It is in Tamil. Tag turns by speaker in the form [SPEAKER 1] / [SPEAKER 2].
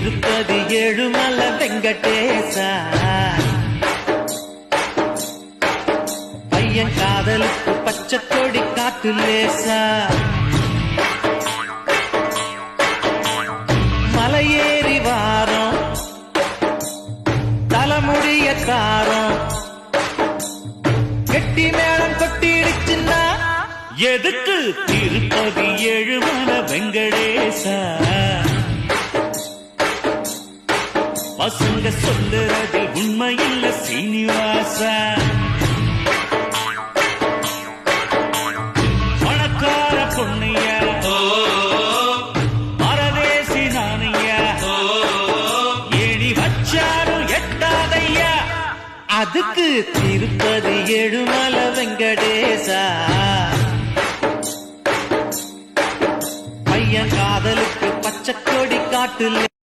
[SPEAKER 1] திருப்பதி ஏழுமல வெங்கடேசா பையன் காதலுக்கு பச்சை கொடி காட்டு லேசா மலையேறி வாரம் தலைமுடிய காரம் கெட்டி மேளம் கொட்டிடுச்சுன்னா எதுக்கு திருப்பதி ஏழுமல வெங்கடேசா பசங்க சொல்லுறது உண்மையில்ல சீனிவாசா பணக்கார பொண்ணையா பரதேசி நானையா ஏணி வச்சாரும் எட்டாதையா அதுக்கு திருப்பதி ஏழுமல வெங்கடேசா பையன் காதலுக்கு பச்சை கொடி காட்டு